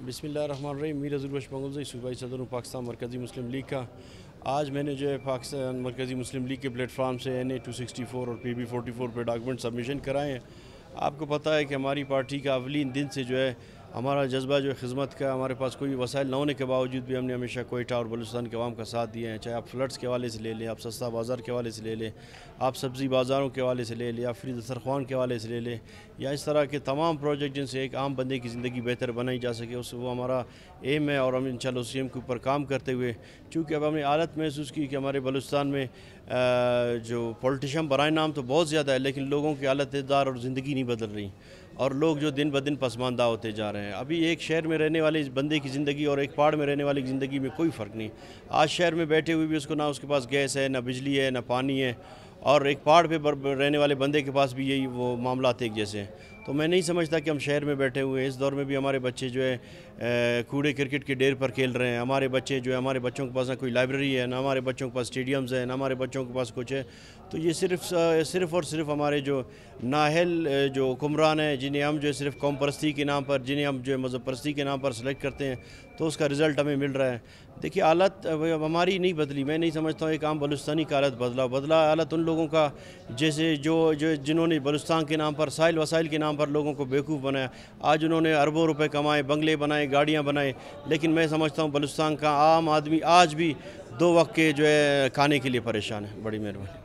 बिस्मिल्लाहिर्रहमानिर्रहीम। मीर अज़ुल बख्श मंगुलज़ई सूबाई सदर हूँ पाकिस्तान मरकज़ी मुस्लिम लीग का। आज मैंने जो है पाकिस्तान मरकज़ी मुस्लिम लीग के प्लेटफार्म से NA 264 और PB 44 पे डॉक्यूमेंट सबमिशन कराए हैं। आपको पता है कि हमारी पार्टी का अवलीन दिन से जो है हमारा जज्बा जो है खिदमत का, हमारे पास कोई वसाइल न होने के बावजूद भी हमने हमेशा कोयटा और बलूचिस्तान के अवाम का साथ दिया है। चाहे आप फ्लड्स के हवाले से ले लें, आप सस्ता बाज़ार के हवाले से ले लें, आप सब्ज़ी बाज़ारों के हवाले से ले लें, या फ्री दस्तरख्वान के हवाले से ले लें, या इस तरह के तमाम प्रोजेक्ट जिनसे एक आम बंदे की ज़िंदगी बेहतर बनाई जा सके, उस वो हमारा एम है। और हम इंशाल्लाह उस एम के ऊपर काम करते हुए, चूँकि अब हमने हालत महसूस की कि हमारे बलूचिस्तान में जो पॉलिटिशियन बराए नाम तो बहुत ज़्यादा है, लेकिन लोगों की हालत इक़्तिदार और ज़िंदगी नहीं बदल रही, और लोग जो दिन ब दिन पसमानदा होते जा रहे हैं। अभी एक शहर में रहने वाले बंदे की ज़िंदगी और एक पहाड़ में रहने वाली ज़िंदगी में कोई फ़र्क नहीं। आज शहर में बैठे हुए भी उसको ना उसके पास गैस है, ना बिजली है, ना पानी है, और एक पहाड़ पे रहने वाले बंदे के पास भी यही वो मामलात एक जैसे हैं। तो मैं नहीं समझता कि हम शहर में बैठे हुए हैं। इस दौर में भी हमारे बच्चे जो है कूड़े क्रिकेट के डेर पर खेल रहे हैं। हमारे बच्चे जो है, हमारे बच्चों के पास ना कोई लाइब्रेरी है, ना हमारे बच्चों के पास स्टेडियम्स है, ना हमारे बच्चों के पास कुछ है। तो ये सिर्फ़ और सिर्फ हमारे जो नाहल जो हुक्मरान हैं, जिन्हें हम जो है सिर्फ कौम परस्ती के नाम पर, जिन्हें हम जो है मज़हब परस्ती के नाम पर सेलेक्ट करते हैं, तो उसका रिज़ल्ट हमें मिल रहा है। देखिए, हालत हमारी नहीं बदली। मैं नहीं समझता हूँ एक आम बलूचिस्तानी का हालत बदला हालत उन लोगों का जैसे जो जिन्होंने बलूचिस्तान के नाम पर, साहिल वसाइल के नाम पर लोगों को बेवकूफ़ बनाया। आज उन्होंने अरबों रुपए कमाए, बंगले बनाए, गाड़ियाँ बनाए, लेकिन मैं समझता हूँ बलूचिस्तान का आम आदमी आज भी 2 वक्त के जो है खाने के लिए परेशान है। बड़ी मेहरबानी।